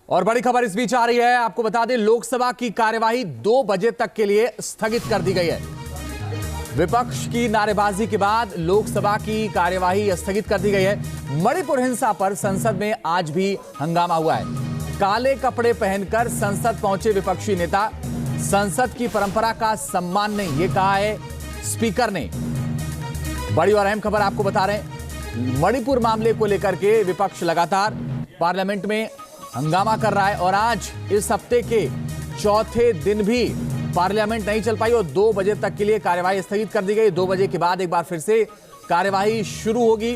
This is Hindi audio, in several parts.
और बड़ी खबर इस बीच आ रही है, आपको बता दें लोकसभा की कार्यवाही 2 बजे तक के लिए स्थगित कर दी गई है। विपक्ष की नारेबाजी के बाद लोकसभा की कार्यवाही स्थगित कर दी गई है। मणिपुर हिंसा पर संसद में आज भी हंगामा हुआ है। काले कपड़े पहनकर संसद पहुंचे विपक्षी नेता। संसद की परंपरा का सम्मान नहीं, ये कहा है स्पीकर ने। बड़ी और अहम खबर आपको बता रहे हैं, मणिपुर मामले को लेकर के विपक्ष लगातार पार्लियामेंट में हंगामा कर रहा है और आज इस हफ्ते के चौथे दिन भी पार्लियामेंट नहीं चल पाई और 2 बजे तक के लिए कार्यवाही स्थगित कर दी गई। 2 बजे के बाद एक बार फिर से कार्यवाही शुरू होगी।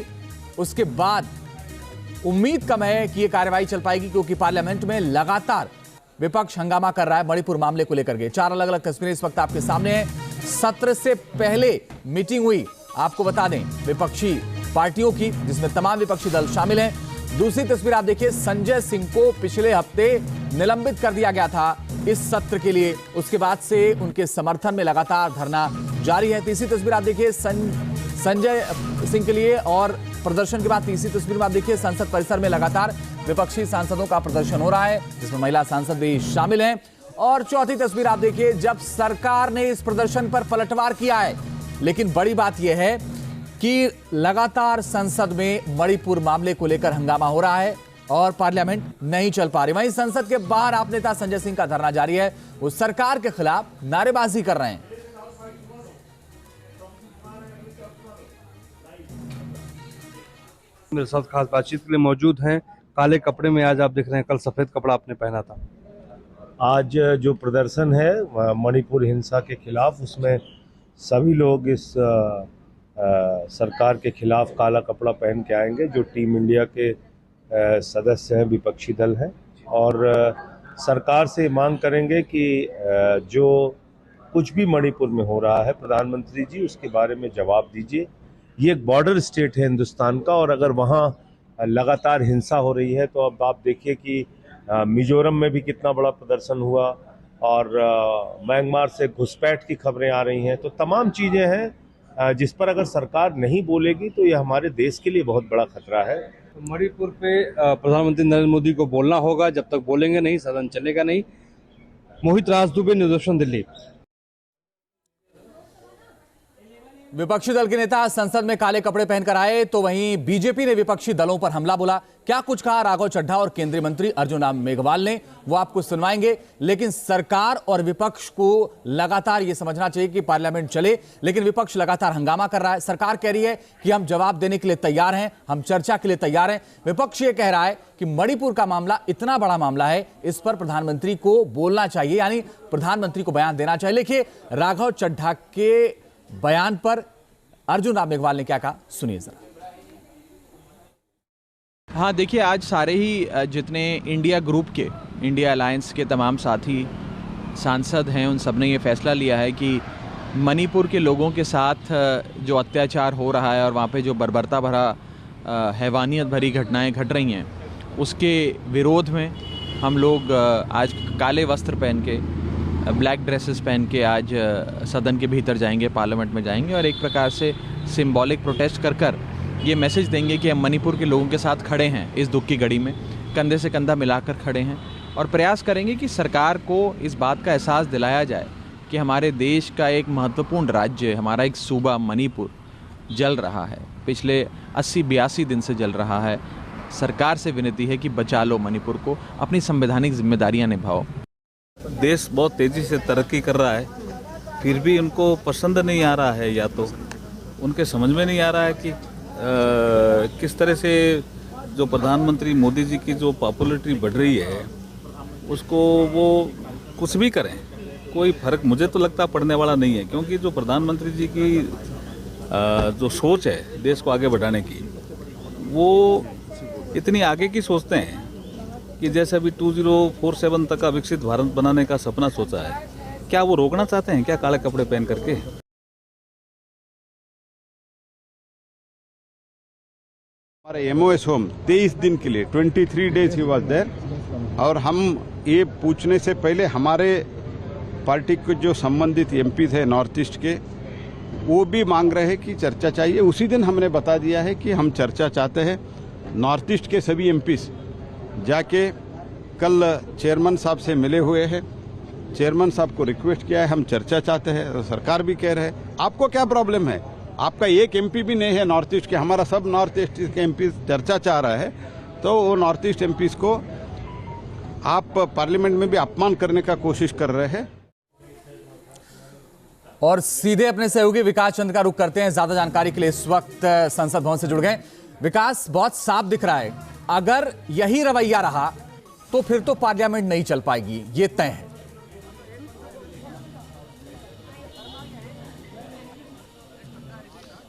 उसके बाद उम्मीद कम है कि यह कार्यवाही चल पाएगी, क्योंकि पार्लियामेंट में लगातार विपक्ष हंगामा कर रहा है मणिपुर मामले को लेकर के। 4 अलग अलग तस्वीरें इस वक्त आपके सामने हैं। सत्र से पहले मीटिंग हुई, आपको बता दें, विपक्षी पार्टियों की, जिसमें तमाम विपक्षी दल शामिल हैं। दूसरी तस्वीर आप देखिए, संजय सिंह को पिछले हफ्ते निलंबित कर दिया गया था इस सत्र के लिए। उसके बाद से उनके समर्थन में लगातार धरना जारी है। तीसरी तस्वीर आप देखिए संजय सिंह के लिए, और प्रदर्शन के बाद तीसरी तस्वीर में आप देखिए संसद परिसर में लगातार विपक्षी सांसदों का प्रदर्शन हो रहा है, जिसमें महिला सांसद भी शामिल हैं। और चौथी तस्वीर आप देखिए, जब सरकार ने इस प्रदर्शन पर पलटवार किया है, लेकिन बड़ी बात यह है कि लगातार संसद में मणिपुर मामले को लेकर हंगामा हो रहा है और पार्लियामेंट नहीं चल पा रही। वहीं संसद के बाहर आप नेता संजय सिंह का धरना जारी है, वो सरकार के खिलाफ नारेबाजी कर रहे हैं। मेरे साथ खास बातचीत के लिए मौजूद हैं। काले कपड़े में आज आप दिख रहे हैं, कल सफेद कपड़ा आपने पहना था। आज जो प्रदर्शन है मणिपुर हिंसा के खिलाफ, उसमें सभी लोग इस सरकार के खिलाफ काला कपड़ा पहन के आएंगे। जो टीम इंडिया के सदस्य हैं, विपक्षी दल हैं, और सरकार से मांग करेंगे कि जो कुछ भी मणिपुर में हो रहा है, प्रधानमंत्री जी उसके बारे में जवाब दीजिए। ये एक बॉर्डर स्टेट है हिंदुस्तान का, और अगर वहाँ लगातार हिंसा हो रही है तो अब आप देखिए कि मिजोरम में भी कितना बड़ा प्रदर्शन हुआ, और म्यांमार से घुसपैठ की खबरें आ रही हैं। तो तमाम चीज़ें हैं जिस पर अगर सरकार नहीं बोलेगी तो ये हमारे देश के लिए बहुत बड़ा खतरा है। मणिपुर पे प्रधानमंत्री नरेंद्र मोदी को बोलना होगा, जब तक बोलेंगे नहीं सदन चलेगा नहीं। मोहित राज दुबे, न्यूज़18 दिल्ली। विपक्षी दल के नेता संसद में काले कपड़े पहनकर आए, तो वहीं बीजेपी ने विपक्षी दलों पर हमला बोला। क्या कुछ कहा राघव चड्ढा और केंद्रीय मंत्री अर्जुन राम मेघवाल ने, वो आपको सुनवाएंगे। लेकिन सरकार और विपक्ष को लगातार यह समझना चाहिए कि पार्लियामेंट चले, लेकिन विपक्ष लगातार हंगामा कर रहा है। सरकार कह रही है कि हम जवाब देने के लिए तैयार हैं, हम चर्चा के लिए तैयार हैं। विपक्ष ये कह रहा है कि मणिपुर का मामला इतना बड़ा मामला है, इस पर प्रधानमंत्री को बोलना चाहिए, यानी प्रधानमंत्री को बयान देना चाहिए। लिखिए राघव चड्ढा के बयान पर अर्जुन राम मेघवाल ने क्या कहा, सुनिए जरा। हाँ देखिए, आज सारे ही जितने इंडिया ग्रुप के, इंडिया अलायंस के तमाम साथी सांसद हैं, उन सब ने ये फैसला लिया है कि मणिपुर के लोगों के साथ जो अत्याचार हो रहा है और वहाँ पे जो बर्बरता भरा हैवानियत भरी घटनाएं घट रही हैं, उसके विरोध में हम लोग आज काले वस्त्र पहन के, ब्लैक ड्रेसेस पहन के आज सदन के भीतर जाएंगे, पार्लियामेंट में जाएंगे और एक प्रकार से सिंबॉलिक प्रोटेस्ट कर ये मैसेज देंगे कि हम मणिपुर के लोगों के साथ खड़े हैं। इस दुख की घड़ी में कंधे से कंधा मिलाकर खड़े हैं और प्रयास करेंगे कि सरकार को इस बात का एहसास दिलाया जाए कि हमारे देश का एक महत्वपूर्ण राज्य, हमारा एक सूबा मणिपुर जल रहा है, पिछले 80-82 दिन से जल रहा है। सरकार से विनती है कि बचा लो मणिपुर को, अपनी संवैधानिक जिम्मेदारियाँ निभाओ। देश बहुत तेज़ी से तरक्की कर रहा है, फिर भी उनको पसंद नहीं आ रहा है, या तो उनके समझ में नहीं आ रहा है कि किस तरह से जो प्रधानमंत्री मोदी जी की जो पॉपुलैरिटी बढ़ रही है, उसको वो कुछ भी करें, कोई फर्क मुझे तो लगता पड़ने वाला नहीं है। क्योंकि जो प्रधानमंत्री जी की जो सोच है देश को आगे बढ़ाने की, वो इतनी आगे की सोचते हैं कि जैसे अभी 2047 तक का विकसित भारत बनाने का सपना सोचा है, क्या वो रोकना चाहते हैं क्या काले कपड़े पहन करके? हमारे एमओएस होम 23 दिन के लिए 23 डेज ही वाज देयर, और हम ये पूछने से पहले हमारे पार्टी के जो संबंधित एमपी थे नॉर्थ ईस्ट के, वो भी मांग रहे हैं कि चर्चा चाहिए। उसी दिन हमने बता दिया है कि हम चर्चा चाहते हैं। नॉर्थ ईस्ट के सभी एमपीज जाके कल चेयरमैन साहब से मिले हुए हैं। चेयरमैन साहब को रिक्वेस्ट किया है, हम चर्चा चाहते हैं, तो सरकार भी कह रहे हैं। आपको क्या प्रॉब्लम है? आपका एक एमपी भी नहीं है नॉर्थ ईस्ट के, हमारा सब नॉर्थ ईस्ट के एमपी चर्चा चाह रहा है, तो वो नॉर्थ ईस्ट एमपी को आप पार्लियामेंट में भी अपमान करने का कोशिश कर रहे हैं। और सीधे अपने सहयोगी विकास चंद्र का रुख करते हैं। ज्यादा जानकारी के लिए इस वक्त संसद भवन से जुड़ गए। विकास, बहुत साफ दिख रहा है, अगर यही रवैया रहा तो फिर तो पार्लियामेंट नहीं चल पाएगी, ये तय है।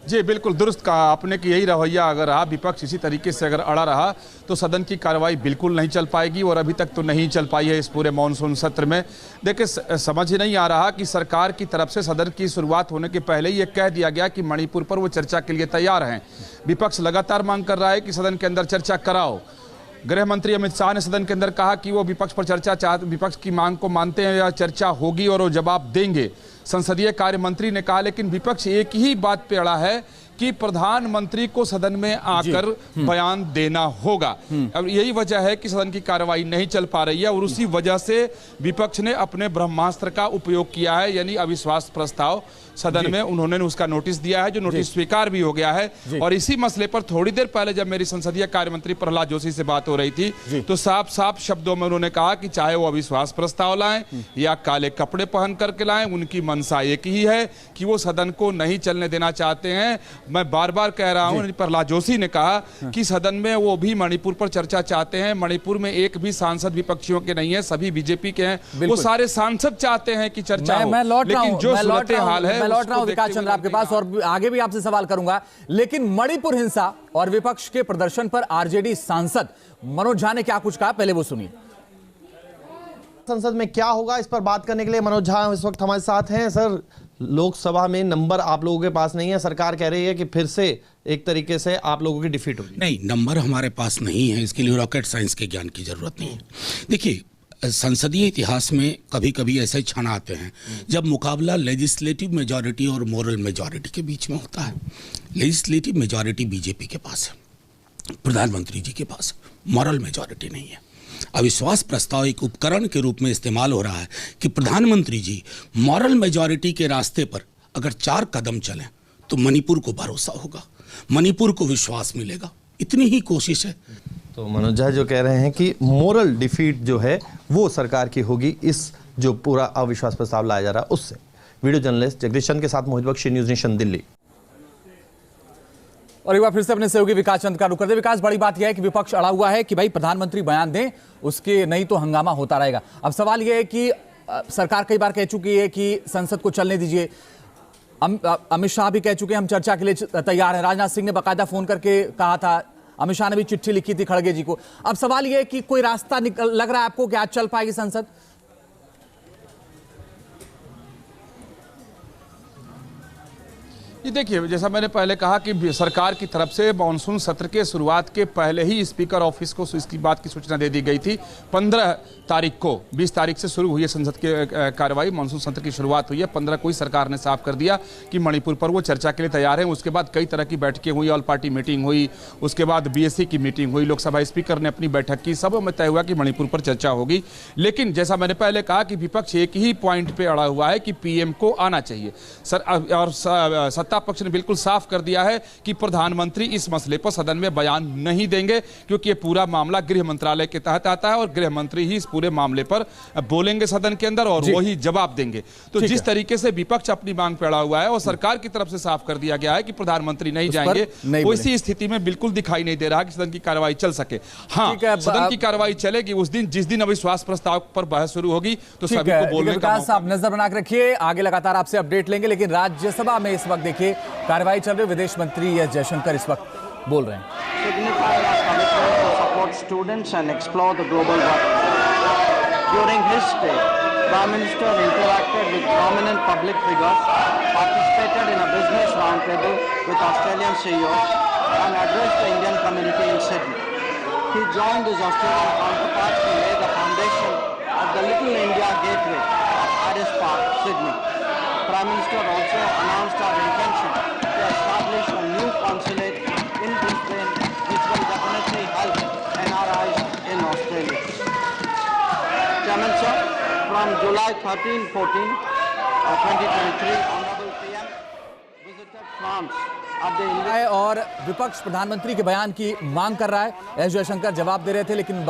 जी बिल्कुल दुरुस्त कहा आपने कि यही रवैया अगर रहा, विपक्ष इसी तरीके से अगर अड़ा रहा तो सदन की कार्रवाई बिल्कुल नहीं चल पाएगी, और अभी तक तो नहीं चल पाई है इस पूरे मानसून सत्र में। देखिए, समझ ही नहीं आ रहा कि सरकार की तरफ से सदन की शुरुआत होने के पहले ही ये कह दिया गया कि मणिपुर पर वो चर्चा के लिए तैयार हैं। विपक्ष लगातार मांग कर रहा है कि सदन के अंदर चर्चा कराओ। गृह मंत्री अमित शाह ने सदन के अंदर कहा कि वो विपक्ष पर विपक्ष की मांग को मानते हैं, या चर्चा होगी और वो जवाब देंगे। संसदीय कार्य मंत्री ने कहा, लेकिन विपक्ष एक ही बात पे अड़ा है कि प्रधानमंत्री को सदन में आकर बयान देना होगा। अब यही वजह है कि सदन की कार्रवाई नहीं चल पा रही है, और उसी वजह से विपक्ष ने अपने ब्रह्मास्त्र का उपयोग किया है, यानी अविश्वास प्रस्ताव सदन में उन्होंने उसका नोटिस दिया है, जो नोटिस स्वीकार भी हो गया है। और इसी मसले पर थोड़ी देर पहले जब मेरी संसदीय कार्य मंत्री प्रहलाद जोशी से बात हो रही थी, तो साफ साफ शब्दों में उन्होंने कहा कि चाहे वो अविश्वास प्रस्ताव लाएं या काले कपड़े पहन करके लाएं, उनकी मंशा एक ही है कि वो सदन को नहीं चलने देना चाहते हैं। मैं बार बार कह रहा हूं, प्रहलाद जोशी ने कहा कि सदन में वो भी मणिपुर पर चर्चा चाहते हैं। मणिपुर में एक भी सांसद विपक्षियों के नहीं है, सभी बीजेपी के हैं। वो सारे सांसद चाहते हैं कि चर्चा हो, लेकिन जो सूरत हाल है, मैं लौट रहा हूं विकास चंद्र आपके पास, और आगे भी आपसे सवाल करूंगा। लेकिन मणिपुर हिंसा और विपक्ष के प्रदर्शन पर आरजेडी सांसद मनोज झा ने क्या कुछ कहा, पहले वो सुनिए। संसद में क्या होगा, इस पर बात करने के लिए मनोज झा इस वक्त हमारे साथ हैं। सर, लोकसभा में नंबर आप लोगों के पास नहीं है, सरकार कह रही है कि फिर से एक तरीके से आप लोगों की डिफीट होगी। नहीं, नंबर हमारे पास नहीं है, इसके लिए रॉकेट साइंस के ज्ञान की जरूरत नहीं है। देखिए, संसदीय इतिहास में कभी कभी ऐसे क्षण आते हैं जब मुकाबला लेजिस्लेटिव मेजॉरिटी और मोरल मेजॉरिटी के बीच में होता है। लेजिस्लेटिव मेजॉरिटी बीजेपी के पास है, प्रधानमंत्री जी के पास मॉरल मेजॉरिटी नहीं है। अविश्वास प्रस्ताव एक उपकरण के रूप में इस्तेमाल हो रहा है कि प्रधानमंत्री जी मॉरल मेजॉरिटी के रास्ते पर अगर 4 कदम चलें तो मणिपुर को भरोसा होगा, मणिपुर को विश्वास मिलेगा, इतनी ही कोशिश है। तो मनोज झा जो कह रहे हैं कि मोरल डिफीट जो है वो सरकार की होगी, इस जो पूरा अविश्वास प्रस्ताव लाया जा रहा है उससे। वीडियो जर्नलिस्ट जगदीश चंद के साथ मोहित बख्शी, न्यूज़ नेशन, दिल्ली। और एक बार फिर से अपने सहयोगी विकास चंद्र का रुख करते। विकास, बड़ी बात यह है कि विपक्ष अड़ा हुआ है कि भाई प्रधानमंत्री बयान दें, उसके नहीं तो हंगामा होता रहेगा। अब सवाल यह है कि सरकार कई बार कह चुकी है कि संसद को चलने दीजिए। अमित शाह भी कह चुके हैं हम चर्चा के लिए तैयार हैं। राजनाथ सिंह ने बाकायदा फोन करके कहा था, अमित शाह ने भी चिट्ठी लिखी थी खड़गे जी को। अब सवाल यह है कि कोई रास्ता लग रहा है आपको कि आज चल पाएगी संसद? ये देखिए, जैसा मैंने पहले कहा कि सरकार की तरफ से मानसून सत्र के शुरुआत के पहले ही स्पीकर ऑफिस को इसकी बात की सूचना दे दी गई थी। 15 तारीख को, 20 तारीख से शुरू हुई है संसद की कार्रवाई, मानसून सत्र की शुरुआत हुई है। 15 को ही सरकार ने साफ कर दिया कि मणिपुर पर वो चर्चा के लिए तैयार है। उसके बाद कई तरह की बैठकें हुई, ऑल पार्टी मीटिंग हुई, उसके बाद बीएससी की मीटिंग हुई, लोकसभा स्पीकर ने अपनी बैठक की, सब में तय हुआ कि मणिपुर पर चर्चा होगी। लेकिन जैसा मैंने पहले कहा कि विपक्ष एक ही पॉइंट पर अड़ा हुआ है कि पीएम को आना चाहिए। और सत्ता पक्ष ने बिल्कुल साफ कर दिया है कि प्रधानमंत्री इस मसले पर सदन में बयान नहीं देंगे, क्योंकि ये पूरा मामला गृह मंत्रालय के तहत आता है और गृह मंत्री ही इस पूरे मामले पर बोलेंगे सदन के अंदर, और वही जवाब देंगे। तो जिस तरीके से विपक्ष अपनी मांग पे अड़ा हुआ है और सरकार की तरफ से साफ कर दिया गया है कि प्रधानमंत्री नहीं जाएंगे, उसी स्थिति में बिल्कुल दिखाई नहीं दे रहा कि सदन की कार्रवाई चल सके। हाँ, सदन की कार्रवाई चलेगी उस दिन जिस दिन अविश्वास प्रस्ताव पर बहस शुरू होगी, तो सभी को बोलने का मौका। आप नजर बना के रखिए, आगे लगातार आपसे अपडेट लेंगे। लेकिन राज्यसभा में इस वक्त देखिए कार्रवाई चल रही, विदेश मंत्री एस जयशंकर इस वक्त बोल रहे हैं। Students and explore the global work. During his stay, Prime Minister interacted with prominent public figures, participated in a business roundtable with Australian CEOs, and addressed the Indian community in Sydney. He joined his Australian counterparts to lay the foundation of the Little India Gateway at Harris Park, Sydney. Prime Minister also announced our intention to establish a new consulate in Brisbane, which will definitely help NRIs in Australia. from July 13, 14, 2023, Honorable PM visited France at the है और विपक्ष प्रधानमंत्री के बयान की मांग कर रहा है। एस जयशंकर जवाब दे रहे थे, लेकिन